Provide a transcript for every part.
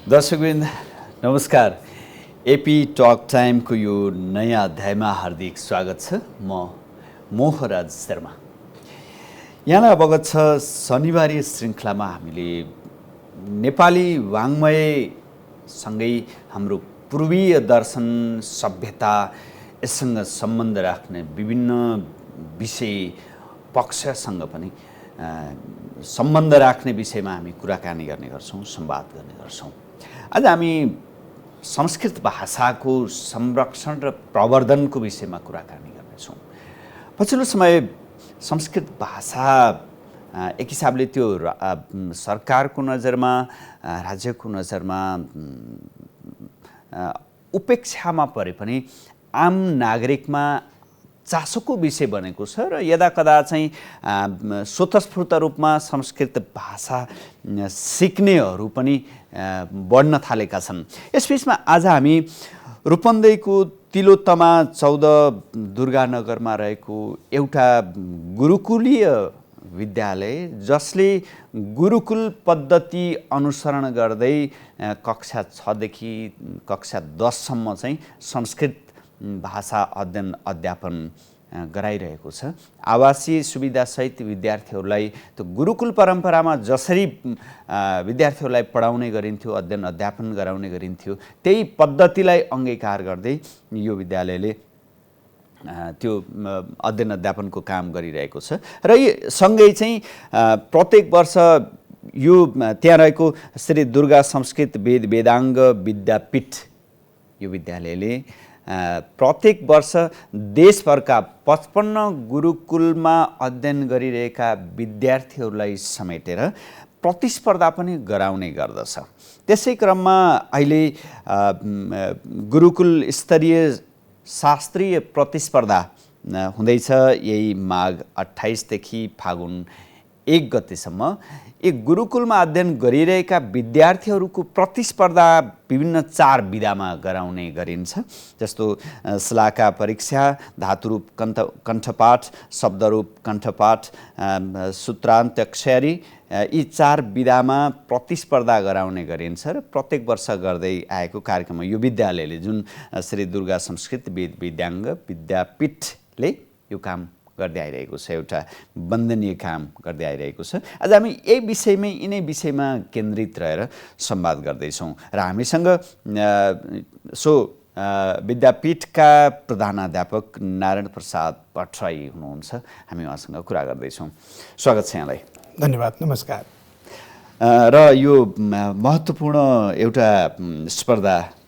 दर्शकवृन्द नमस्कार। AP talk टाइमको यो नयाँ अध्यायमा हार्दिक स्वागत छ। म मोहराज शर्मा। यहाँलाई अवगत छ शनिबारी श्रृङ्खलामा हामीले नेपाली वाङ्मयसँगै हाम्रो पूर्वीय दर्शन सभ्यता यससँग सम्बन्ध राख्ने विभिन्न विषय पक्षसँग पनि सम्बन्ध राख्ने विषयमा हामी कुराकानी गर्ने गर्छौँ, संवाद गर्ने गर्छौँ। आज हामी संस्कृत भाषाको संरक्षण र प्रवर्धनको विषयमा कुराकानी गर्नेछौँ। पछिल्लो समय संस्कृत भाषा एक हिसाबले त्यो सरकारको नजरमा, राज्यको नजरमा उपेक्षामा परे पनि आम नागरिकमा चासोको विषय बनेको छ र यदाकदा चाहिँ स्वतस्फूर्त रूपमा संस्कृत भाषा सिक्नेहरू पनि बढ्न थालेका छन्। यसबीचमा आज हामी रूपन्देहीको तिलोत्तमा 14 दुर्गानगरमा रहेको एउटा गुरुकुलीय विद्यालय, जसले गुरुकुल पद्धति अनुसरण गर्दै कक्षा 6 देखि कक्षा 10 सम्म चाहिँ संस्कृत भाषा अध्ययन अध्यापन गराइरहेको छ। आवासीय सुविधासहित विद्यार्थीहरूलाई त्यो गुरुकुल परम्परामा जसरी विद्यार्थीहरूलाई पढाउने गरिन्थ्यो, अध्ययन अध्यापन गराउने गरिन्थ्यो, त्यही पद्धतिलाई अंगीकार गर्दै यो विद्यालयले त्यो अध्ययन अध्यापनको काम गरिरहेको छ। र सँगै चाहिँ प्रत्येक वर्ष यो त्यहाँ रहेको श्री दुर्गा संस्कृत वेदाङ्ग विद्यापीठ यो विद्यालयले प्रत्येक वर्ष देशभरका 55 गुरुकुलमा अध्ययन गरिरहेका विद्यार्थीहरूलाई समेटेर प्रतिस्पर्धा पनि गराउने गर्दछ। त्यसै क्रममा अहिले गुरुकुल स्तरीय शास्त्रीय प्रतिस्पर्धा हुँदैछ। यही माघ 28 देखि फागुन 1 गतेसम्म एक गुरुकुलमा अध्ययन गरिरहेका विद्यार्थीहरूको प्रतिस्पर्धा विभिन्न 4 विधामा गराउने गरिन्छ। जस्तो श्लाका परीक्षा, धातुरूप कण्ठपाठ, शब्दरूप कण्ठपाठ, सूत्रान्त्यक्षरी, यी 4 विधामा प्रतिस्पर्धा गराउने गरिन्छ र प्रत्येक वर्ष गर्दै आएको कार्यक्रम यो विद्यालयले, जुन श्री दुर्गा संस्कृत वेदाङ्ग विद्यापीठले यो काम गर्दै आइरहेको छ, एउटा वन्दनीय काम गर्दै आइरहेको छ। आज हामी यिनै विषयमा केन्द्रित रहेर संवाद गर्दैछौँ र हामीसँग सो विद्यापीठका प्रधानाध्यापक नारायण प्रसाद भट्टराई हुनुहुन्छ। हामी उहाँसँग कुरा गर्दैछौँ। स्वागत छ यहाँलाई। धन्यवाद। नमस्कार। र यो महत्त्वपूर्ण एउटा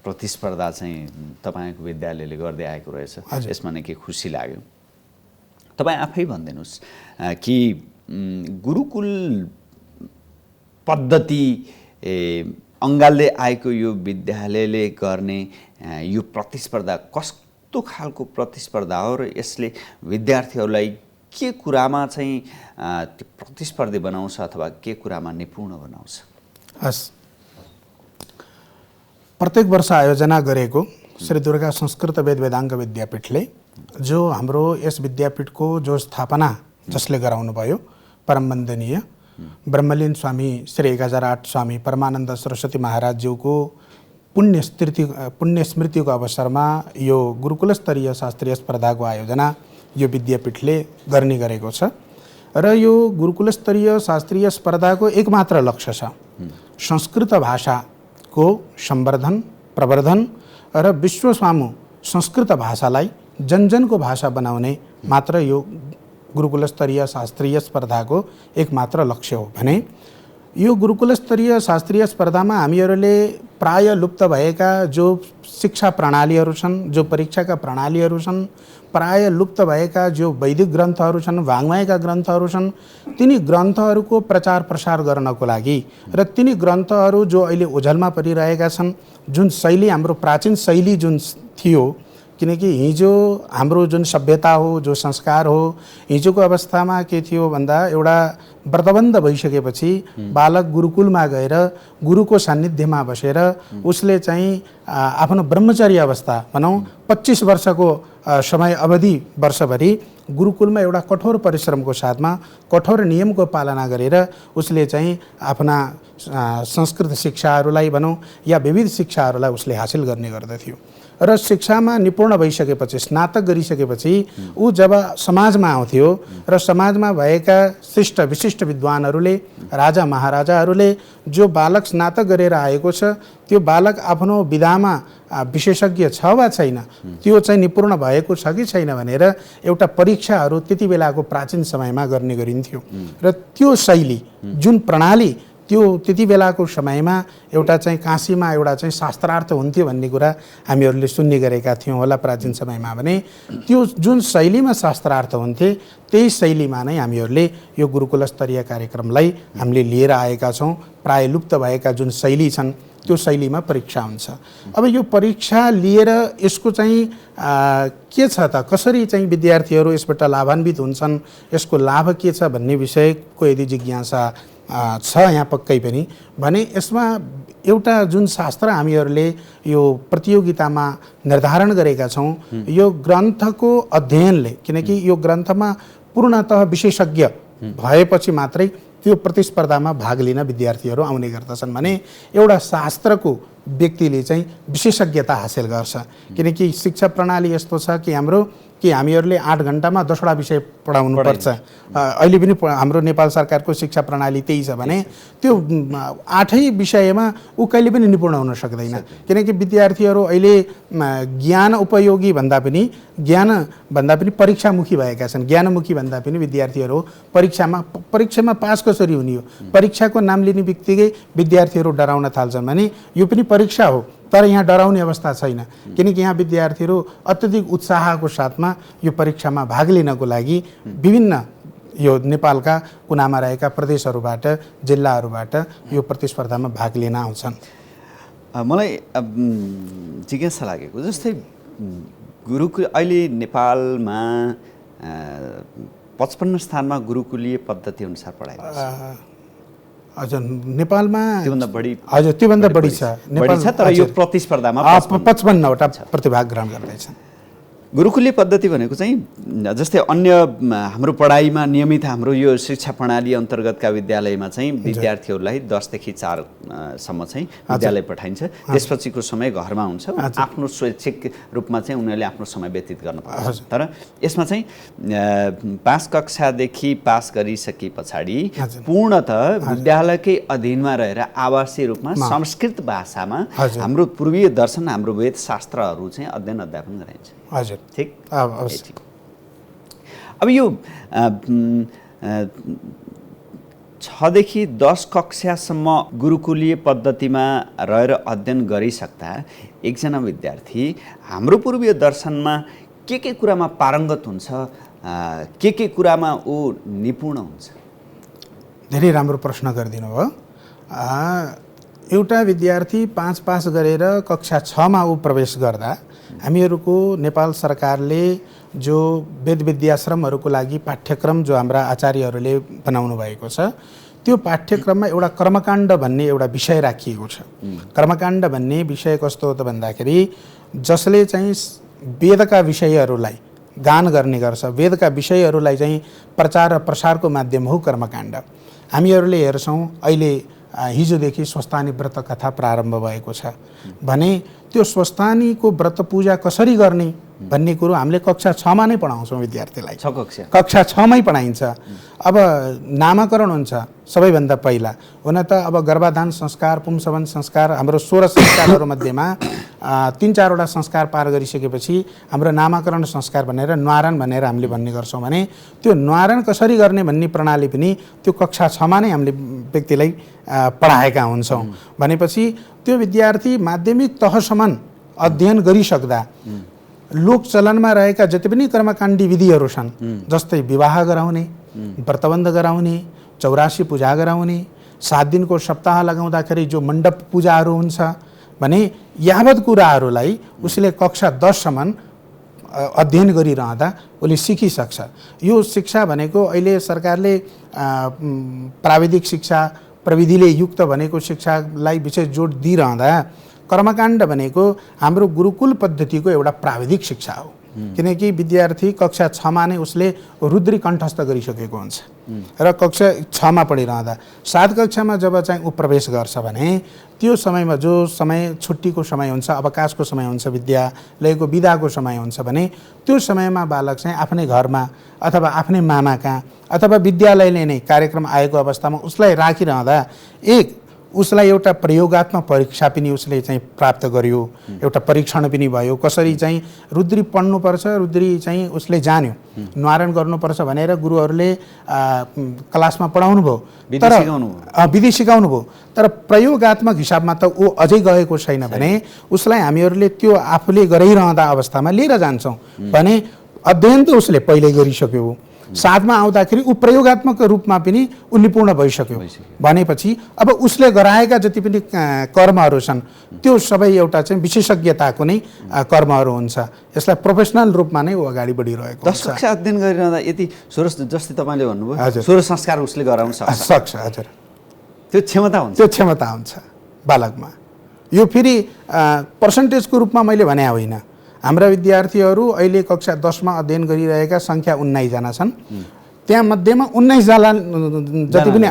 प्रतिस्पर्धा चाहिँ तपाईँको विद्यालयले गर्दै आएको रहेछ, यसमा नै के खुसी लाग्यो? तपाईँ आफै भनिदिनुहोस् कि गुरुकुल पद्धति अङ्गाल्दै आएको यो विद्यालयले गर्ने यो प्रतिस्पर्धा कस्तो खालको प्रतिस्पर्धा हो र यसले विद्यार्थीहरूलाई के कुरामा चाहिँ त्यो प्रतिस्पर्धी बनाउँछ अथवा के कुरामा निपुण बनाउँछ? हस्, प्रत्येक वर्ष आयोजना गरेको श्री दुर्गा संस्कृत वेदाङ्ग विद्यापीठले जो हाम्रो यस विद्यापीठको जो स्थापना जसले गराउनु भयो, परम वन्दनीय ब्रह्मलीन स्वामी श्री 1008 स्वामी परमानन्द सरस्वती महाराजज्यूको पुण्य स्मृतिको अवसरमा यो गुरुकुल स्तरीय शास्त्रीय स्पर्धाको आयोजना यो विद्यापीठले गर्ने गरेको छ। र यो गुरुकुल स्तरीय शास्त्रीय स्पर्धाको एकमात्र लक्ष्य छ संस्कृत भाषाको संवर्धन, प्रवर्धन र विश्वसामु संस्कृत भाषालाई जनजनको भाषा बनाउने मात्र यो गुरुकुल स्तरीय शास्त्रीय स्पर्धाको एकमात्र लक्ष्य हो भने यो गुरुकुल स्तरीय शास्त्रीय स्पर्धामा हामीहरूले प्राय लुप्त भएका जो शिक्षा प्रणालीहरू छन्, जो परीक्षाका प्रणालीहरू छन्, प्राय लुप्त भएका जो वैदिक ग्रन्थहरू छन्, वाङ्मयका ग्रन्थहरू छन्, तिनी ग्रन्थहरूको प्रचार प्रसार गर्नको लागि र तिनी ग्रन्थहरू जो अहिले ओझलमा परिरहेका छन्, जुन शैली हाम्रो प्राचीन शैली जुन थियो किनकि हिजो हाम्रो जुन सभ्यता हो, जो संस्कार हो, हिजोको अवस्थामा के थियो भन्दा एउटा व्रतबन्ध भइसकेपछि बालक गुरुकुलमा गएर गुरुको सान्निध्यमा बसेर उसले चाहिँ आफ्नो ब्रह्मचर्य अवस्था भनौँ 25 वर्षको समय अवधि वर्षभरि गुरुकुलमा एउटा कठोर परिश्रमको साथमा कठोर नियमको पालना गरेर उसले चाहिँ आफ्ना संस्कृत शिक्षाहरूलाई भनौँ या विविध शिक्षाहरूलाई उसले हासिल गर्ने गर्दथ्यो र शिक्षामा निपुण भइसकेपछि स्नातक गरिसकेपछि ऊ जब समाजमा आउँथ्यो र समाजमा भएका शिष्ट विशिष्ट विद्वानहरूले राजा महाराजाहरूले जो बालक स्नातक गरेर आएको छ त्यो बालक आफ्नो विधामा विशेषज्ञ छ वा छैन, त्यो चाहिँ निपुण भएको छ कि छैन भनेर एउटा परीक्षाहरू त्यति बेलाको प्राचीन समयमा गर्ने गरिन्थ्यो र त्यो शैली जुन प्रणाली त्यो त्यति बेलाको समयमा एउटा चाहिँ काशीमा एउटा चाहिँ शास्त्रार्थ हुन्थ्यो भन्ने कुरा हामीहरूले सुन्ने गरेका थियौँ होला प्राचीन समयमा। भने त्यो जुन शैलीमा शास्त्रार्थ हुन्थे त्यही शैलीमा नै हामीहरूले यो गुरुकुल स्तरीय कार्यक्रमलाई हामीले लिएर आएका छौँ। प्राय लुप्त भएका जुन शैली छन् त्यो शैलीमा परीक्षा हुन्छ। अब यो परीक्षा लिएर यसको चाहिँ के छ त, कसरी चाहिँ विद्यार्थीहरू यसबाट लाभान्वित हुन्छन्, यसको लाभ के छ भन्ने विषयको यदि जिज्ञासा छ यहाँ पक्कै पनि भने यसमा एउटा जुन शास्त्र हामीहरूले यो प्रतियोगितामा निर्धारण गरेका छौँ, यो ग्रन्थको अध्ययनले, किनकि यो ग्रन्थमा पूर्णतः विशेषज्ञ भएपछि मात्रै त्यो प्रतिस्पर्धामा भाग लिन विद्यार्थीहरू आउने गर्दछन् भने एउटा शास्त्रको व्यक्तिले चाहिँ विशेषज्ञता हासिल गर्छ। किनकि शिक्षा प्रणाली यस्तो छ कि हामीहरूले 8 घण्टामा 10वटा विषय पढाउनु पर्छ। अहिले पनि हाम्रो नेपाल सरकारको शिक्षा प्रणाली त्यही छ भने त्यो 8 विषयमा ऊ कहिले पनि निपुण हुन सक्दैन। किनकि विद्यार्थीहरू अहिले ज्ञान उपयोगी भन्दा पनि परीक्षामुखी भएका छन्। ज्ञानमुखी भन्दा पनि विद्यार्थीहरू परीक्षामा पास कसरी हुने हो, परीक्षाको नाम लिने बित्तिकै विद्यार्थीहरू डराउन थाल्छन् भने यो पनि परीक्षा हो तर यहाँ डराउने अवस्था छैन। किनकि यहाँ विद्यार्थीहरू अत्यधिक उत्साहको साथमा यो परीक्षामा भाग लिनको लागि विभिन्न यो नेपालका कुनामा रहेका प्रदेशहरूबाट जिल्लाहरूबाट यो प्रतिस्पर्धामा भाग लिन आउँछन्। मलाई जिज्ञासा लागेको जस्तै गुरुकुल अहिले नेपालमा 55 स्थानमा गुरुकुलीय पद्धति अनुसार पढाइ हजुर नेपालमा त्योभन्दा बढी छ नेपाल छ तर यो प्रतिस्पर्धामा 55वटा प्रतिभाग ग्रहण गर्दैछन्। गुरुकुलीय पद्धति भनेको चाहिँ जस्तै अन्य हाम्रो पढाइमा नियमित हाम्रो यो शिक्षा प्रणाली अन्तर्गतका विद्यालयमा चाहिँ विद्यार्थीहरूलाई 10 देखि 4 सम्म चाहिँ विद्यालय पठाइन्छ। त्यसपछिको समय घरमा हुन्छ, आफ्नो स्वैच्छिक रूपमा चाहिँ उनीहरूले आफ्नो समय व्यतीत गर्न पर्छ। तर यसमा चाहिँ 5 कक्षादेखि पास गरिसके पछाडि पूर्णतः विद्यालयकै अधीनमा रहेर आवासीय रूपमा संस्कृत भाषामा हाम्रो पूर्वीय दर्शन, हाम्रो वेद शास्त्रहरू चाहिँ अध्ययन अध्यापन गराइन्छ। हजुर ठीक। अब यो 6 देखि 10 कक्षासम्म गुरुकुलीय पद्धतिमा रहेर अध्ययन गरिसक्दा एकजना विद्यार्थी हाम्रो पूर्वीय दर्शनमा के कुरामा पारङ्गत हुन्छ, के कुरामा ऊ निपुण हुन्छ? धेरै राम्रो प्रश्न गरिदिनु भयो। एउटा विद्यार्थी 5 पास गरेर कक्षा 6मा ऊ प्रवेश गर्दा हामीहरूको नेपाल सरकारले जो वेद विद्याश्रमहरूको लागि पाठ्यक्रम जो हाम्रा आचार्यहरूले बनाउनु भएको छ त्यो पाठ्यक्रममा एउटा कर्मकाण्ड भन्ने एउटा विषय राखिएको छ। कर्मकाण्ड भन्ने विषय कस्तो हो त भन्दाखेरि जसले चाहिँ वेदका विषयहरूलाई गान गर्ने गर्छ, वेदका विषयहरूलाई चाहिँ प्रचार र प्रसारको माध्यम हो कर्मकाण्ड। हामीहरूले हेर्छौँ अहिले हिजोदेखि स्वस्थानी व्रत कथा प्रारम्भ भएको छ भने त्यो स्वस्थानीको व्रत पूजा कसरी गर्ने भन्ने कुरो हामीले कक्षा 6मा नै पढाउँछौँ विद्यार्थीलाई। कक्षा 6मै पढाइन्छ। अब नामाकरण हुन्छ सबैभन्दा पहिला, हुन त अब गर्भाधान संस्कार, पुंसवन संस्कार, हाम्रो 16 संस्कारहरू मध्येमा 3-4वटा संस्कार पार गरिसकेपछि हाम्रो नामाकरण संस्कार भनेर न्वारण भनेर हामीले भन्ने गर्छौँ भने त्यो न्वारण कसरी गर्ने भन्ने प्रणाली पनि त्यो कक्षा 6मा नै हामीले व्यक्तिलाई पढाएका हुन्छौँ। भनेपछि त्यो विद्यार्थी माध्यमिक तहसम्म अध्ययन गरिसक्दा लोकचलनमा रहेका जति पनि कर्मकाण्डी विधिहरू छन्, जस्तै विवाह गराउने, व्रतबन्ध गराउने, 84 पूजा गराउने, 7 दिनको सप्ताह लगाउँदाखेरि जो मण्डप पूजाहरू हुन्छ भने यावत कुराहरूलाई उसले कक्षा 10सम्म अध्ययन गरिरहँदा उसले सिकिसक्छ। यो शिक्षा भनेको अहिले सरकारले प्राविधिक शिक्षा प्रविधिले युक्त भनेको शिक्षालाई विशेष जोड दिइरहँदा कर्मकाण्ड भनेको हाम्रो गुरुकुल पद्धतिको एउटा प्राविधिक शिक्षा हो। किनकि विद्यार्थी कक्षा 6मा नै उसले रुद्री कण्ठस्थ गरिसकेको हुन्छ र कक्षा 6मा पढिरहँदा 7 कक्षामा जब चाहिँ ऊ प्रवेश गर्छ भने त्यो समयमा जो समय छुट्टीको समय हुन्छ, अवकाशको समय हुन्छ, विद्यालयको बिदाको समय हुन्छ भने त्यो समयमा बालक चाहिँ आफ्नै घरमा अथवा आफ्नै मामा कहाँ अथवा विद्यालयले नै कार्यक्रम आएको अवस्थामा उसलाई राखिरहँदा उसलाई एउटा प्रयोगात्मक परीक्षा पनि उसले चाहिँ प्राप्त गर्यो, एउटा परीक्षण पनि भयो। कसरी चाहिँ रुद्री पढ्नुपर्छ, रुद्री चाहिँ उसले जान्यो, निवारण गर्नुपर्छ भनेर गुरुहरूले क्लासमा पढाउनु भयो, तर विधि सिकाउनु भयो। तर प्रयोगात्मक हिसाबमा त ऊ अझै गएको छैन भने उसलाई हामीहरूले त्यो आफूले गराइरहँदा अवस्थामा लिएर जान्छौँ भने अध्ययन त उसले पहिल्यै गरिसक्यो। 7मा आउँदाखेरि ऊ प्रयोगात्मक रूपमा पनि ऊ निपुण भइसक्यो भनेपछि अब उसले गराएका जति पनि कर्महरू छन् त्यो सबै एउटा चाहिँ विशेषज्ञताको नै कर्महरू हुन्छ। यसलाई प्रोफेसनल रूपमा नै ऊ अगाडि बढिरहेको हुन्छ। 10 कक्षा अध्ययन गरिरहँदा यति जस्तै तपाईँले भन्नुभयो सोह्र संस्कार उसले गराउन सक्छ। हजुर, त्यो क्षमता हुन्छ, त्यो क्षमता हुन्छ बालकमा। यो फेरि पर्सेन्टेजको रूपमा मैले भने होइन। हाम्रा विद्यार्थीहरू अहिले कक्षा 10मा अध्ययन गरिरहेका सङ्ख्या 19 जना छन्। त्यहाँ मध्येमा 19 जना जति पनि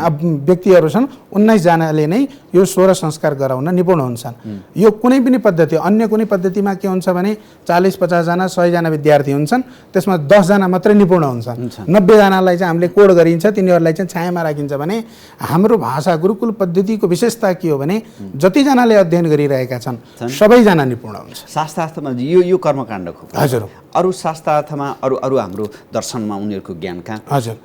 व्यक्तिहरू छन् 19 जनाले नै यो 16 संस्कार गराउन निपुण हुन्छन्। यो कुनै पनि पद्धति, अन्य कुनै पद्धतिमा के हुन्छ भने 40-50 जना 100 जना विद्यार्थी हुन्छन्, त्यसमा 10 जना मात्रै निपुण हुन्छन्, 90 जनालाई चाहिँ हामीले कोड गरिन्छ, तिनीहरूलाई चाहिँ छायामा राखिन्छ। भने हाम्रो भाषा गुरुकुल पद्धतिको विशेषता के हो भने जतिजनाले अध्ययन गरिरहेका छन् सबैजना निपुण हुन्छ। शास्त्रार्थमा यो कर्मकाण्डको हजुर, अरू शास्त्रार्थमा अरू हाम्रो दर्शनमा उनीहरूको ज्ञान कहाँ? हजुर,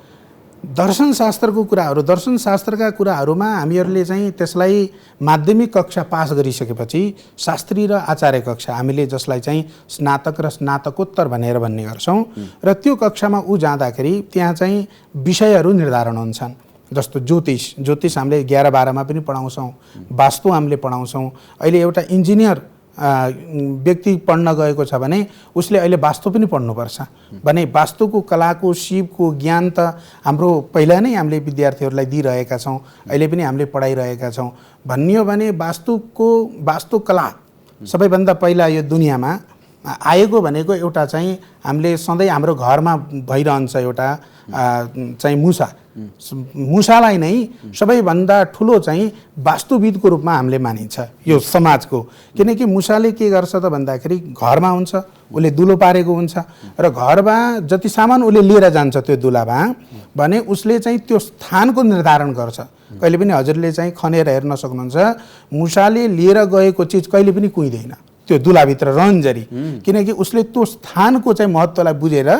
दर्शनशास्त्रको कुराहरू, दर्शनशास्त्रका कुराहरूमा हामीहरूले चाहिँ त्यसलाई माध्यमिक कक्षा पास गरिसकेपछि शास्त्री र आचार्य कक्षा हामीले जसलाई चाहिँ स्नातक र स्नातकोत्तर भनेर भन्ने गर्छौँ र त्यो कक्षामा ऊ जाँदाखेरि त्यहाँ चाहिँ विषयहरू निर्धारण हुन्छन्। जस्तो ज्योतिष हामीले 11-12मा पनि पढाउँछौँ, वास्तु हामीले पढाउँछौँ। अहिले एउटा इन्जिनियर व्यक्ति पढ्न गएको छ भने उसले अहिले वास्तु पनि पढ्नुपर्छ भने वास्तुको कलाको सिपको ज्ञान त हाम्रो पहिला नै हामीले विद्यार्थीहरूलाई दिइरहेका छौँ, अहिले पनि हामीले पढाइरहेका छौँ। भनियो भने वास्तुकला सबैभन्दा पहिला यो दुनियाँमा आएको भनेको एउटा चाहिँ हामीले सधैँ हाम्रो घरमा भइरहन्छ एउटा चाहिँ मुसालाई नै सबैभन्दा ठुलो चाहिँ वास्तुविदको रूपमा हामीले मानिन्छ यो समाजको। किनकि मुसाले के गर्छ त भन्दाखेरि घरमा हुन्छ, उसले दुलो पारेको हुन्छ र घरमा जति सामान उसले लिएर जान्छ त्यो दुलामा भने उसले चाहिँ त्यो स्थानको निर्धारण गर्छ। कहिले पनि हजुरले चाहिँ खनेर हेर्न सक्नुहुन्छ, मुसाले लिएर गएको चिज कहिले पनि कुहिँदैन त्यो दुलाभित्र रहन्जरी, किनकि उसले त्यो स्थानको चाहिँ महत्त्वलाई बुझेर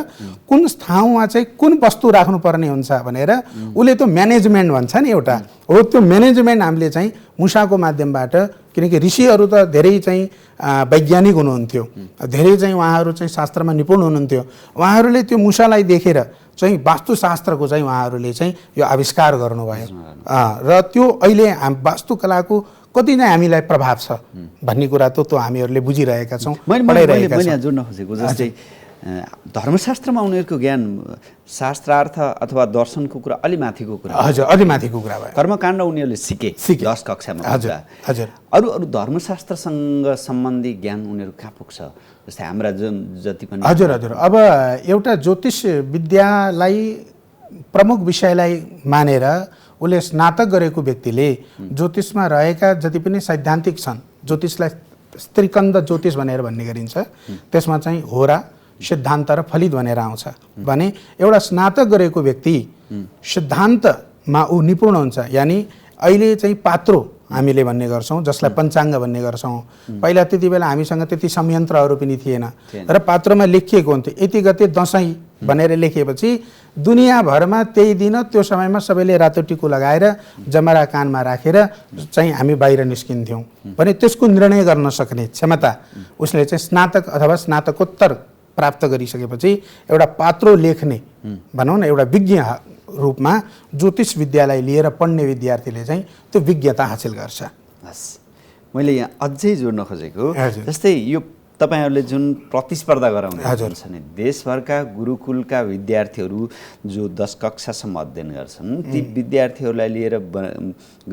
कुन ठाउँमा चाहिँ कुन वस्तु राख्नुपर्ने हुन्छ भनेर उसले त्यो म्यानेजमेन्ट भन्छ नि एउटा हो, त्यो म्यानेजमेन्ट हामीले चाहिँ मुसाको माध्यमबाट, किनकि ऋषिहरू त धेरै चाहिँ वैज्ञानिक हुनुहुन्थ्यो, धेरै चाहिँ उहाँहरू चाहिँ शास्त्रमा निपुण हुनुहुन्थ्यो। उहाँहरूले त्यो मुसालाई देखेर चाहिँ वास्तुशास्त्रको चाहिँ उहाँहरूले चाहिँ यो आविष्कार गर्नुभयो र त्यो अहिले वास्तुकलाको कति नै हामीलाई प्रभाव छ भन्ने कुरा त हामीहरूले बुझिरहेका छौँ, पढाइरहेका छौँ। मैले जोड्न खोजेको जस्तै धर्मशास्त्रमा उनीहरूको ज्ञान शास्त्रार्थ अथवा दर्शनको कुरा अलि माथिको कुरा। हजुर, अलि माथिको कुरा भयो। कर्मकाण्ड उनीहरूले सिके 10 कक्षामा। हजुर, अरू धर्मशास्त्रसँग सम्बन्धी ज्ञान उनीहरू कहाँ पुग्छ? जस्तै हाम्रा जति पनि। हजुर, अब एउटा ज्योतिष विद्यालाई प्रमुख विषयलाई मानेर उसले स्नातक गरेको व्यक्तिले ज्योतिषमा रहेका जति पनि सैद्धान्तिक छन्, ज्योतिषलाई स्त्रीकन्द ज्योतिष भनेर भन्ने गरिन्छ, त्यसमा चाहिँ होरा, सिद्धान्त र फलित भनेर आउँछ भने एउटा स्नातक गरेको व्यक्ति सिद्धान्तमा ऊ निपुण हुन्छ। यानि अहिले चाहिँ पात्रो हामीले भन्ने गर्छौँ, जसलाई पञ्चाङ्ग भन्ने गर्छौँ। पहिला त्यति बेला हामीसँग त्यति संयन्त्रहरू पनि थिएन र पात्रमा लेखिएको हुन्थ्यो यति गते दसैँ भनेर लेखेपछि दुनियाँभरमा त्यही दिन त्यो समयमा सबैले रातो टिको लगाएर जमरा कानमा राखेर चाहिँ हामी बाहिर निस्किन्थ्यौँ भने त्यसको निर्णय गर्न सक्ने क्षमता उसले चाहिँ स्नातक अथवा स्नातकोत्तर प्राप्त गरिसकेपछि एउटा पात्रो लेख्ने भनौँ न एउटा विज्ञ रूपमा ज्योतिष विद्यालाई लिएर पढ्ने विद्यार्थीले चाहिँ त्यो विज्ञता हासिल गर्छ। हस्, मैले यहाँ अझै जोड्न खोजेको जस्तै यो तपाईहरुले जुन प्रतिस्पर्धा गराउने हुन्छ नि देशभरका गुरुकुलका विद्यार्थीहरू जो 10 कक्षासम्म अध्ययन गर्छन् ती विद्यार्थीहरूलाई लिएर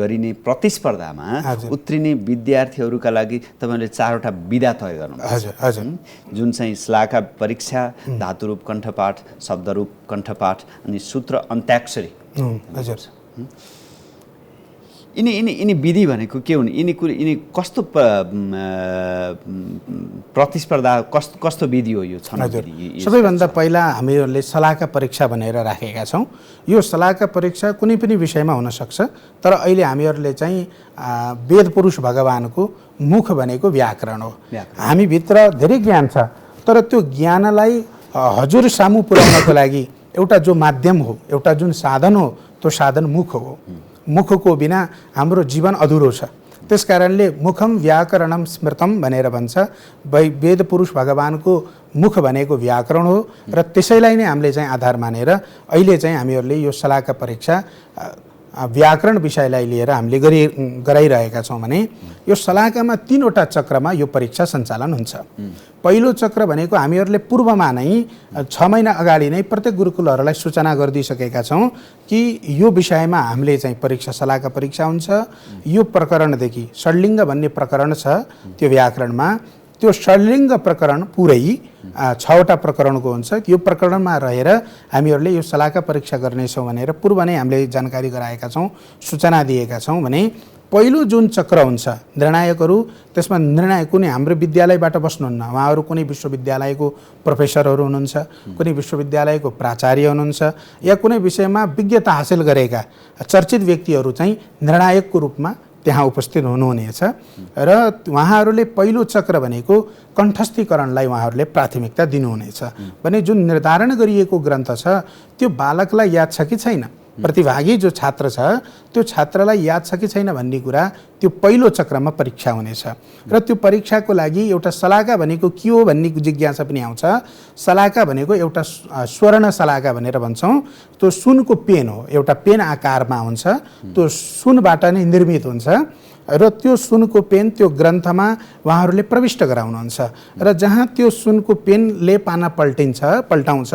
गरिने प्रतिस्पर्धामा उत्रिने विद्यार्थीहरूका लागि तपाईले 4 वटा विधा तय गर्नुहुन्छ जुन चाहिँ श्लाका परीक्षा धातुरूप कण्ठपाठ शब्दरूप कण्ठपाठ अनि सूत्र अन्त्याक्षरी हजुर यिनी विधि भनेको के हुन् यिनी कस्तो प्रतिस्पर्धा कस्तो विधि हो यो छनौट विधि सबैभन्दा पहिला हामीहरूले सलाहका परीक्षा भनेर राखेका छौं यो सलाहका परीक्षा कुनै पनि विषयमा हुन सक्छ तर अहिले हामीहरूले चाहिँ वेद पुरुष भगवानको मुख भनेको व्याकरण हो हामी भित्र धेरै ज्ञान छ तर त्यो ज्ञानलाई हजुर सामु पुर्याउनको लागि एउटा जो माध्यम हो एउटा जुन साधन हो त्यो साधन मुख हो मुखको बिना हाम्रो जीवन अधुरो छ त्यसकारणले मुखम व्याकरणम स्मृतम भनेर भन्छ वेद पुरुष भगवानको मुख भनेको व्याकरण हो र त्यसैलाई नै हामीले चाहिँ आधार मानेर अहिले चाहिँ हामीहरूले यो सलाहका परीक्षा व्याकरण विषयलाई लिएर हामीले गराइरहेका छौं भने यो सलाहकामा 3 वटा चक्रमा यो परीक्षा सञ्चालन हुन्छ पहिलो चक्र भनेको हामीहरूले पूर्वमा नै 6 महिना अगाडि नै प्रत्येक गुरुकुलहरूलाई सूचना गरिदिसकेका छौं कि यो विषयमा हामीले चाहिँ परीक्षा सलाहका परीक्षा हुन्छ यो प्रकरणदेखि षड्लिङ्ग भन्ने प्रकरण छ त्यो व्याकरणमा त्यो षड्लिङ्ग प्रकरण पुरै 6 वटा प्रकरणको हुन्छ यो प्रकरणमा रहेर हामीहरूले यो सलाहका परीक्षा गर्नेछौँ भनेर पूर्व नै हामीले जानकारी गराएका छौं सूचना दिएका छौं भने पहिलो जुन चक्र हुन्छ निर्णायकहरू त्यसमा निर्णायक कुनै हाम्रो विद्यालयबाट बस्नुहुन्न उहाँहरू कुनै विश्वविद्यालयको प्रोफेसरहरू हुनुहुन्छ कुनै विश्वविद्यालयको प्राचार्य हुनुहुन्छ या कुनै विषयमा विज्ञता हासिल गरेका चर्चित व्यक्तिहरू चाहिँ निर्णायकको रूपमा त्यहाँ उपस्थित हुनुहुनेछ र उहाँहरूले पहिलो चक्र भनेको कण्ठस्थीकरणलाई उहाँहरूले प्राथमिकता दिनुहुनेछ भने जुन निर्धारण गरिएको ग्रन्थ छ त्यो बालकलाई याद छ कि छैन प्रतिभागी जो छात्र छ त्यो छात्रलाई याद छ कि छैन भन्ने कुरा त्यो पहिलो चक्रमा परीक्षा हुनेछ र त्यो परीक्षाको लागि एउटा सलाहका भनेको के हो भन्ने जिज्ञासा पनि आउँछ सलाहका भनेको एउटा स्वर्ण सलाहका भनेर भन्छौं त्यो सुनको पेन हो एउटा पेन आकारमा हुन्छ त्यो सुनबाट नै निर्मित हुन्छ र त्यो सुनको पेन त्यो ग्रन्थमा उहाँहरूले प्रविष्ट गराउनुहुन्छ र जहाँ त्यो सुनको पेनले पाना पल्टाउँछ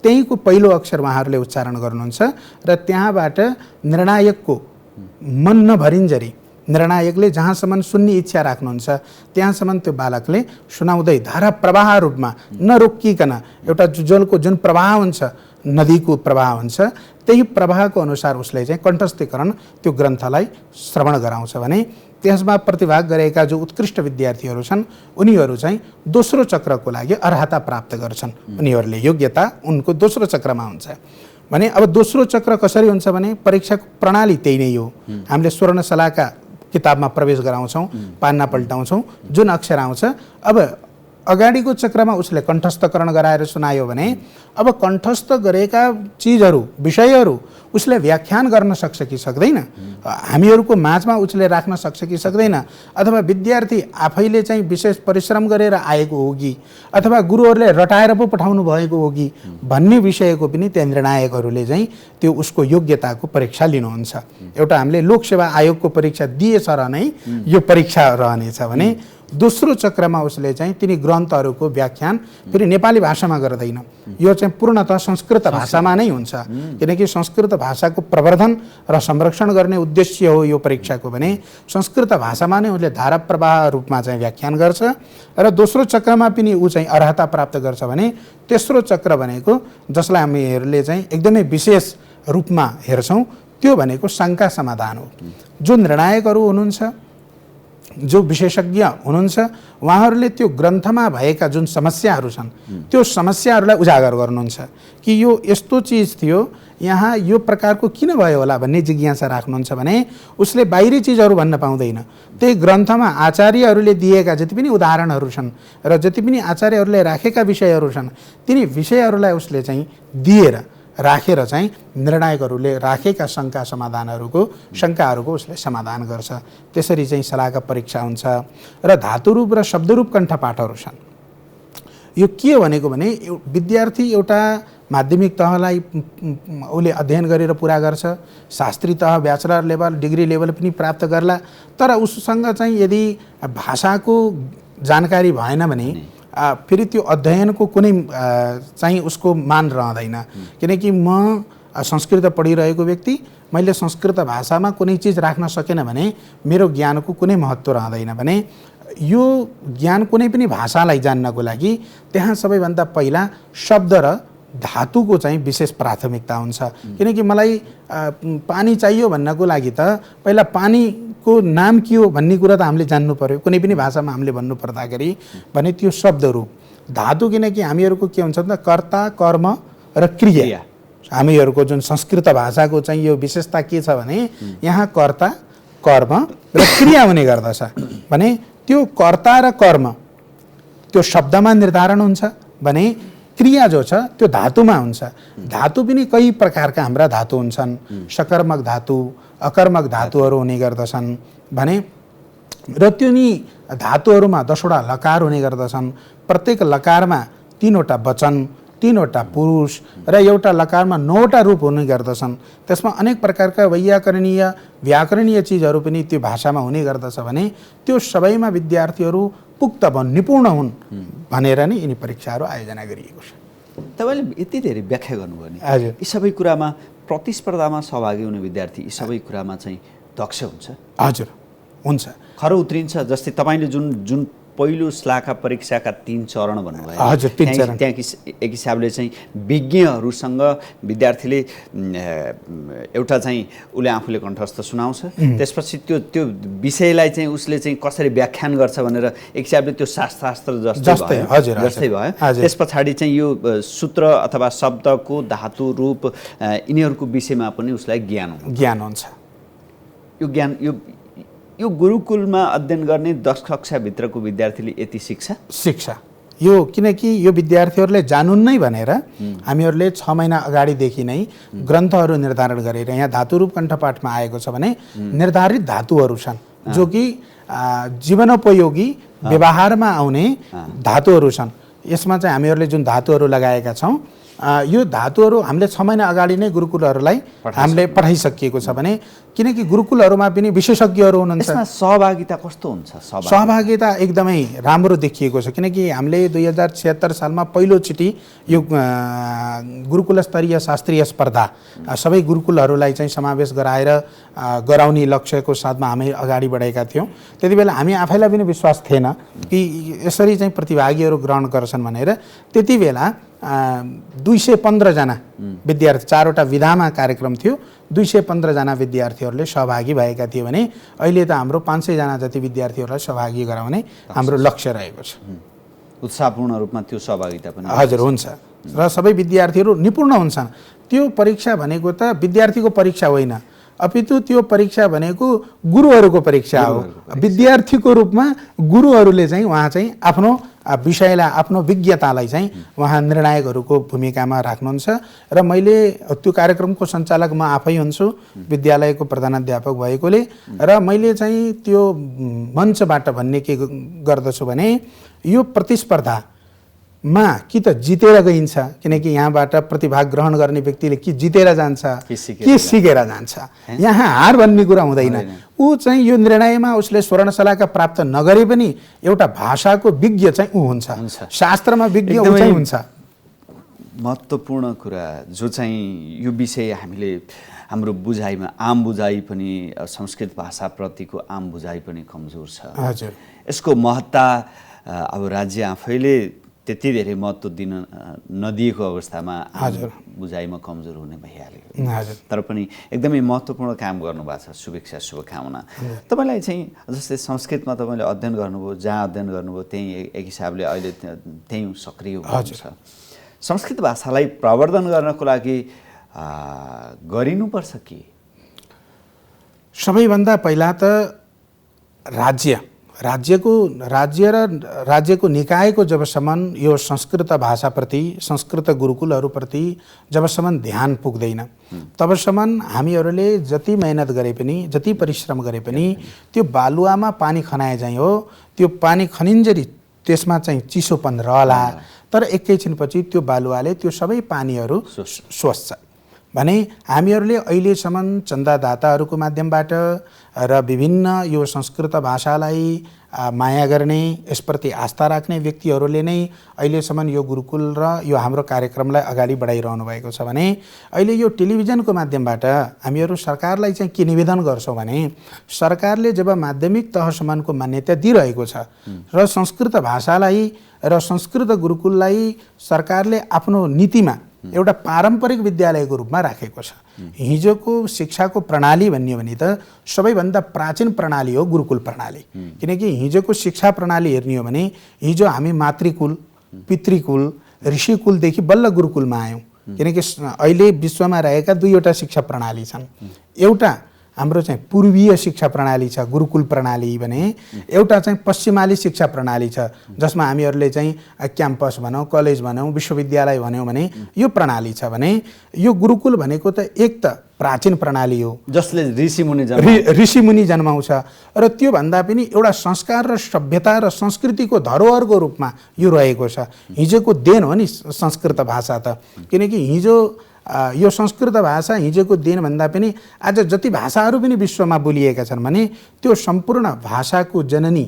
त्यहीको पहिलो अक्षर उहाँहरूले उच्चारण गर्नुहुन्छ र त्यहाँबाट निर्णायकको मन नभरिन्जरी निर्णायकले जहाँसम्म सुन्ने इच्छा राख्नुहुन्छ त्यहाँसम्म त्यो बालकले सुनाउँदै धारा प्रवाह रूपमा नरोकिकन एउटा जलको जुन प्रवाह हुन्छ नदीको प्रवाह हुन्छ त्यही प्रवाहको अनुसार उसले चाहिँ कण्ठस्थीकरण त्यो ग्रन्थलाई श्रवण गराउँछ भने त्यसमा प्रतिभाग गरेका जो उत्कृष्ट विद्यार्थीहरू छन् उनीहरू चाहिँ दोस्रो चक्रको लागि अर्हता प्राप्त गर्छन् उनीहरूले योग्यता उनको दोस्रो चक्रमा हुन्छ भने अब दोस्रो चक्र कसरी हुन्छ भने परीक्षाको प्रणाली त्यही नै हो हामीले स्वर्ण सलाहका किताबमा प्रवेश गराउँछौं पान्ना पल्टाउँछौं जुन अक्षर आउँछ अब अगाडिको चक्रमा उसले कण्ठस्थकरण गराएर सुनायो भने अब कण्ठस्थ गरेका चीजहरू विषयहरू उसले व्याख्यान गर्न सक्छ कि सक्दैन हामीहरूको माझमा उसले राख्न सक्छ कि सक्दैन अथवा विद्यार्थी आफैले चाहिँ विशेष परिश्रम गरेर आएको हो कि अथवा गुरुहरूले रटाएर पो पठाउनु भएको हो कि भन्ने विषयको पनि त्यहाँ निर्णायकहरूले चाहिँ त्यो उसको योग्यताको परीक्षा लिनुहुन्छ एउटा हामीले लोकसेवा आयोगको परीक्षा दिएछ र नै यो परीक्षा रहनेछ भने दोस्रो चक्रमा उसले चाहिँ तिनी ग्रन्थहरूको व्याख्यान फेरि नेपाली भाषामा गर्दैन यो चाहिँ पूर्णतः संस्कृत भाषामा नै हुन्छ किनकि संस्कृत भाषाको प्रवर्धन र संरक्षण गर्ने उद्देश्य हो यो परीक्षाको भने संस्कृत भाषामा नै उसले धारा प्रवाह रूपमा चाहिँ व्याख्यान गर्छ र दोस्रो चक्रमा पनि ऊ चाहिँ अर्हता प्राप्त गर्छ भने तेस्रो चक्र भनेको जसलाई हामीहरूले चाहिँ एकदमै विशेष रूपमा हेर्छौं त्यो भनेको शङ्का समाधान हो जो निर्णायकहरू हुनुहुन्छ जो विशेषज्ञ हुनुहुन्छ उहाँहरूले त्यो ग्रन्थमा भएका जुन समस्याहरू छन् त्यो समस्याहरूलाई उजागर गर्नुहुन्छ कि यो यस्तो चीज थियो यहाँ यो प्रकारको किन भयो होला भन्ने जिज्ञासा राख्नुहुन्छ भने उसले बाहिरी चीजहरू भन्न पाउँदैन त्यही ग्रन्थमा आचार्यहरूले दिएका जति पनि उदाहरणहरू छन् र जति पनि आचार्यहरूले राखेका विषयहरू छन् तिनी विषयहरूलाई उसले चाहिँ दिएर राखेर चाहिँ निर्णायकहरूले राखेका शङ्काहरूको उसले समाधान गर्छ त्यसरी चाहिँ सलाहका परीक्षा हुन्छ र धातुरूप र शब्दरूप कण्ठपाठहरू छन् यो के भनेको भने विद्यार्थी एउटा माध्यमिक तहलाई उसले अध्ययन गरेर पुरा गर्छ शास्त्री तह ब्याचलर लेभल डिग्री लेभल पनि प्राप्त गर्ला तर उससँग चाहिँ यदि भाषाको जानकारी भएन भने फेरि त्यो अध्ययनको कुनै चाहिँ उसको मान रहँदैन। किनकि म संस्कृत पढिरहेको व्यक्ति, मैले संस्कृत भाषामा कुनै चिज राख्न सकेन भने मेरो ज्ञानको कुनै महत्त्व रहँदैन। भने यो ज्ञान कुनै पनि भाषालाई जान्नको लागि त्यहाँ सबैभन्दा पहिला शब्द र धातुको चाहिँ विशेष प्राथमिकता हुन्छ। किनकि मलाई पानी चाहियो भन्नको लागि त पहिला पानीको नाम के हो भन्ने कुरा त हामीले जान्नु पर्यो। कुनै पनि भाषामा हामीले भन्नु पर्दाखेरि भने त्यो शब्दहरू, धातु, किनकि हामीहरूको के हुन्छ त कर्ता, कर्म र क्रिया। हामीहरूको जुन संस्कृत भाषाको चाहिँ यो विशेषता के छ भने यहाँ कर्ता, कर्म र क्रिया हुने गर्दछ। भने त्यो कर्ता र कर्म त्यो शब्दमा निर्धारण हुन्छ भने क्रिया जो छ त्यो धातुमा हुन्छ। धातु पनि कई प्रकारका हाम्रा धातु हुन्छन्। सकर्मक धातु, अकर्मक धातुहरू हुने गर्दछन्। भने र त्यो नि धातुहरूमा 10वटा लकार हुने गर्दछन्। प्रत्येक लकारमा 3वटा वचन, 3वटा पुरुष र एउटा लकारमा 9वटा रूप हुने गर्दछन्। त्यसमा अनेक प्रकारका वैयाकरणीय, व्याकरणीय चिजहरू पनि त्यो भाषामा हुने गर्दछ। भने त्यो सबैमा विद्यार्थीहरू पुक्त भन्, निपुण हुन् भनेर नै यिनी परीक्षाहरू आयोजना गरिएको छ। तपाईँले यति धेरै व्याख्या गर्नुभयो नि, हजुर, यी सबै कुरामा प्रतिस्पर्धामा सहभागी हुने विद्यार्थी यी सबै कुरामा चाहिँ दक्ष हुन्छ? हजुर, हुन्छ, खरो उत्रिन्छ। जस्तै तपाईँले जुन पहिलो शाखा परीक्षाका 3 चरण भन्नुभयो, हजुर, 3 चरण, त्यहाँ एक हिसाबले चाहिँ विज्ञहरूसँग विद्यार्थीले एउटा चाहिँ उसले आफूले कण्ठस्थ सुनाउँछ, त्यसपछि त्यो विषयलाई चाहिँ उसले चाहिँ कसरी व्याख्यान गर्छ भनेर एक हिसाबले त्यो शास्त्र जस्तै भयो। त्यस पछाडि चाहिँ यो सूत्र अथवा शब्दको धातु रूप यिनीहरूको विषयमा पनि उसलाई ज्ञान हुन्छ। यो गुरुकुलमा अध्ययन गर्ने 10 कक्षाभित्रको विद्यार्थीले यति शिक्षा यो, किनकि यो विद्यार्थीहरूले जानुन् नै भनेर हामीहरूले 6 महिना अगाडिदेखि नै ग्रन्थहरू निर्धारण गरेर, यहाँ धातुरूप कण्ठपाठमा आएको छ भने निर्धारित धातुहरू छन् जो कि जीवनोपयोगी व्यवहारमा आउने धातुहरू छन्। यसमा चाहिँ हामीहरूले जुन धातुहरू लगाएका छौँ, यो धातुहरू हामीले 6 महिना अगाडि नै गुरुकुलहरूलाई हामीले पठाइसकिएको छ। भने किनकि गुरुकुलहरूमा पनि विशेषज्ञहरू हुनुहुन्छ। यसमा सहभागिता कस्तो हुन्छ? सहभागिता एकदमै राम्रो देखिएको छ। किनकि हामीले 2076 सालमा पहिलोचोटि यो गुरुकुल स्तरीय शास्त्रीय स्पर्धा सबै गुरुकुलहरूलाई चाहिँ समावेश गराउने लक्ष्यको साथमा हामी अगाडि बढेका थियौँ। त्यति बेला हामी आफैलाई पनि विश्वास थिएन कि यसरी चाहिँ प्रतिभागीहरू ग्रहण गर्छन् भनेर। त्यति बेला 215 जना विद्यार्थी, 4वटा विधामा कार्यक्रम थियो, 215 जना विद्यार्थीहरूले सहभागी भएका थिए। भने अहिले त हाम्रो 500 जना जति विद्यार्थीहरूलाई सहभागी गराउने हाम्रो लक्ष्य रहेको छ। उत्साहपूर्ण रूपमा त्यो सहभागिता पनि हजुर हुन्छ र सबै विद्यार्थीहरू निपुण हुन्छन्। त्यो परीक्षा भनेको त विद्यार्थीको परीक्षा होइन, अपितु त्यो परीक्षा भनेको गुरुहरूको परीक्षा हो। विद्यार्थीको रूपमा गुरुहरूले चाहिँ उहाँ चाहिँ आफ्नो विषयलाई, आफ्नो विज्ञतालाई चाहिँ उहाँ निर्णायकहरूको भूमिकामा राख्नुहुन्छ। र मैले त्यो कार्यक्रमको सञ्चालक म आफै हुन्छु, विद्यालयको प्रधानाध्यापक भएकोले। र मैले चाहिँ त्यो मञ्चबाट भन्ने के गर्दछु भने यो प्रतिस्पर्धामा कि त जितेर गइन्छ, किनकि यहाँबाट प्रतिभाग ग्रहण गर्ने व्यक्तिले कि जितेर जान्छ कि सिकेर जान्छ। यहाँ हार भन्ने कुरा हुँदैन। ऊ चाहिँ यो निर्णयमा उसले स्वर्णशलाका प्राप्त नगरे पनि एउटा भाषाको विज्ञ चाहिँ ऊ हुन्छ, शास्त्रमा विज्ञ ऊ चाहिँ हुन्छ। महत्त्वपूर्ण कुरा जो चाहिँ यो विषय हामीले हाम्रो बुझाइमा, आम बुझाइ पनि, संस्कृत भाषाप्रतिको आम बुझाइ पनि कमजोर छ। हजुर, यसको महत्ता अब राज्य आफैले त्यति धेरै महत्त्व दिन नदिएको अवस्थामा बुझाइमा कमजोर हुने भइहाल्यो। तर पनि एकदमै महत्त्वपूर्ण काम गर्नुभएको छ। शुभेच्छा, शुभकामना। तपाईँलाई चाहिँ जस्तै संस्कृतमा तपाईँले अध्ययन गर्नुभयो, जहाँ अध्ययन गर्नुभयो त्यही एक हिसाबले अहिले त्यहीँ सक्रिय हुनुहुन्छ। संस्कृत भाषालाई प्रवर्धन गर्नको लागि गरिनुपर्छ कि? सबैभन्दा पहिला त राज्यको निकायको जबसम्म यो संस्कृत भाषाप्रति, संस्कृत गुरुकुलहरूप्रति जबसम्म ध्यान पुग्दैन तबसम्म हामीहरूले जति मेहनत गरे पनि, जति परिश्रम गरे पनि त्यो बालुवामा पानी खनाए चाहिँ हो। त्यो पानी खनिन्जरी त्यसमा चाहिँ चिसोपन रहला, तर एकैछिनपछि त्यो बालुवाले त्यो सबै पानीहरू सोच्छ। भने हामीहरूले अहिलेसम्म चन्दादाताहरूको माध्यमबाट र विभिन्न यो संस्कृत भाषालाई माया गर्ने, यसप्रति आस्था राख्ने व्यक्तिहरूले नै अहिलेसम्म यो गुरुकुल र यो हाम्रो कार्यक्रमलाई अगाडि बढाइरहनु भएको छ भने अहिले यो टेलिभिजनको माध्यमबाट हामीहरू सरकारलाई चाहिँ के निवेदन गर्छौँ भने सरकारले जब माध्यमिक तहसम्मको मान्यता दिइरहेको छ र संस्कृत भाषालाई र संस्कृत गुरुकुललाई सरकारले आफ्नो नीतिमा एउटा पारम्परिक विद्यालयको रूपमा राखेको छ। हिजोको शिक्षाको प्रणाली भन्ने भने त सबैभन्दा प्राचीन प्रणाली हो गुरुकुल प्रणाली। किनकि हिजोको शिक्षा प्रणाली हेर्ने हो भने हिजो हामी मातृकुल, पितृकुल, ऋषिकुलदेखि बल्ल गुरुकुलमा आयौँ। किनकि अहिले विश्वमा रहेका दुईवटा शिक्षा प्रणाली छन्। एउटा हाम्रो चाहिँ पूर्वीय शिक्षा प्रणाली छ गुरुकुल प्रणाली भने, एउटा चाहिँ पश्चिमाली शिक्षा प्रणाली छ जसमा हामीहरूले चाहिँ क्याम्पस भनौँ, कलेज भनौँ, विश्वविद्यालय भन्यौँ भने यो प्रणाली छ भने यो गुरुकुल भनेको त एक त प्राचीन प्रणाली हो जसले ऋषिमुनि जन्माउँछ र त्योभन्दा पनि एउटा संस्कार र सभ्यता र संस्कृतिको धरोहरको रूपमा यो रहेको छ। हिजोको देन हो नि संस्कृत भाषा त। किनकि हिजो यो संस्कृत भाषा हिजोको दिनभन्दा पनि आज जति भाषाहरू पनि विश्वमा बोलिएका छन् भने त्यो सम्पूर्ण भाषाको जननी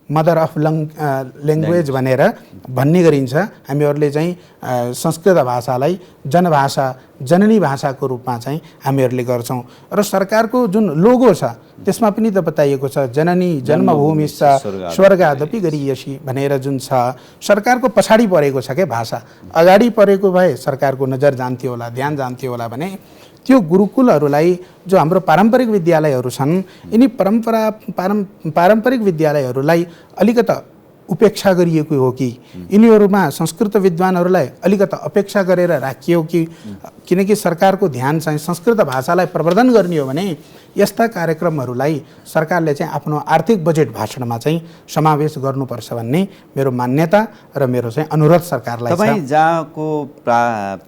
मदर अफ ल्याङ्ग्वेज भनेर भन्ने गरिन्छ। हामीहरूले चाहिँ संस्कृत भाषालाई जनभाषा, जननी भाषाको रूपमा चाहिँ हामीहरूले गर्छौँ। र सरकारको जुन लोगो छ त्यसमा पनि त बताइएको छ जननी जन्मभूमिश्च स्वर्गादपि गरीयसी भनेर जुन छ। सरकारको पछाडि परेको छ क्या भाषा, अगाडि परेको भए सरकारको नजर जान्थ्यो होला, ध्यान जान्थ्यो होला भने त्यो गुरुकुलहरूलाई जो हाम्रो पारम्परिक विद्यालयहरू छन् यिनी पारम्परिक विद्यालयहरूलाई अलिकता उपेक्षा गरिएको हो कि यिनीहरूमा संस्कृत विद्वानहरूलाई अलिकता अपेक्षा गरेर राखियो कि? किनकि सरकारको ध्यान चाहिँ संस्कृत भाषालाई प्रवर्धन गर्ने हो भने यस्ता कार्यक्रमहरूलाई सरकारले चाहिँ आफ्नो आर्थिक बजेट भाषणमा चाहिँ समावेश गर्नुपर्छ भन्ने मेरो मान्यता र मेरो चाहिँ अनुरोध सरकारलाई छ। तपाईँ जहाँको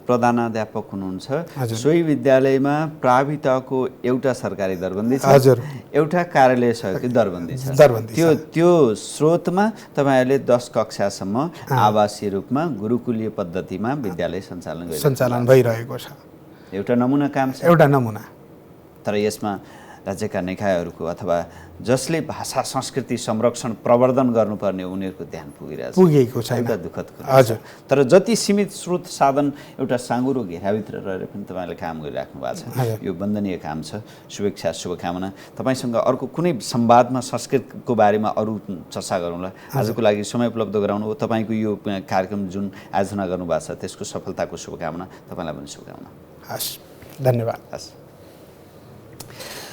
प्रधानाध्यापक हुनुहुन्छ सोही विद्यालयमा प्राविताको एउटा सरकारी दरबन्दी छ, हजुर, एउटा कार्यालय सहयोगी दरबन्दी छ। त्यो स्रोतमा तपाईँहरूले 10 कक्षासम्म आवासीय रूपमा गुरुकुलीय पद्धतिमा विद्यालय सञ्चालन भइरहेको छ। एउटा नमुना काम छ, एउटा नमुना। तर यसमा राज्यका निकायहरूको अथवा जसले भाषा संस्कृति संरक्षण प्रवर्धन गर्नुपर्ने उनीहरूको ध्यान पुगेको छैन। एउटा दुःखद कुरा। हजुर। तर जति सीमित स्रोत साधन एउटा साँगुरो घेराभित्र रहेर पनि तपाईँले काम गरिराख्नु भएको छ, यो वन्दनीय काम छ। शुभेच्छा, शुभकामना। तपाईँसँग अर्को कुनै संवादमा संस्कृतको बारेमा अरू चर्चा गरौँला। आजको लागि समय उपलब्ध गराउनु हो। तपाईँको यो कार्यक्रम जुन आयोजना गर्नुभएको छ त्यसको सफलताको शुभकामना। तपाईँलाई पनि शुभकामना। हस्, धन्यवाद। हस्।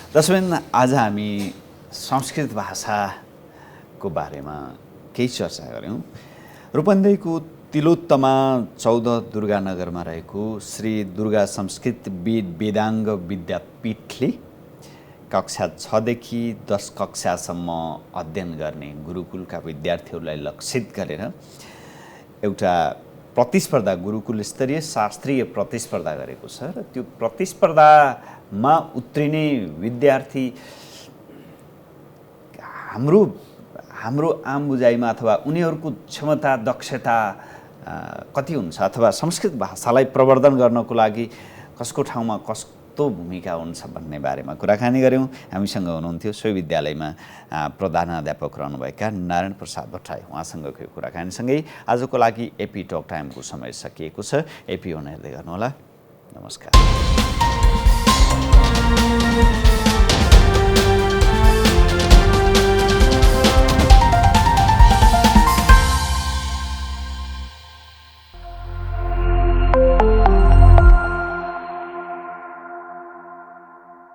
दर्शकवृन्द, आज हामी संस्कृत भाषाको बारेमा केही चर्चा गऱ्यौँ। रूपन्देहीको तिलोत्तमा 14 दुर्गानगरमा रहेको श्री दुर्गा संस्कृत वेदाङ्ग विद्यापीठले कक्षा 6 देखि 10 कक्षासम्म अध्ययन गर्ने गुरुकुलका विद्यार्थीहरूलाई लक्षित गरेर एउटा प्रतिस्पर्धा, गुरुकुल स्तरीय शास्त्रीय प्रतिस्पर्धा गरेको छ। र त्यो प्रतिस्पर्धामा उत्रिने विद्यार्थी हाम्रो आम बुझाइमा अथवा उनीहरूको क्षमता, दक्षता कति हुन्छ अथवा संस्कृत भाषालाई प्रवर्धन गर्नको लागि कसको ठाउँमा कस्तो भूमिका हुन्छ भन्ने बारेमा कुराकानी गऱ्यौँ। हामीसँग हुनुहुन्थ्यो सोही विद्यालयमा प्रधानाध्यापक रहनुभएका नारायण प्रसाद भट्टराई। उहाँसँगको यो कुराकानीसँगै आजको लागि एपी टक टाइमको समय सकिएको छ। एपी अन हेर्दै गर्नुहोला। नमस्कार।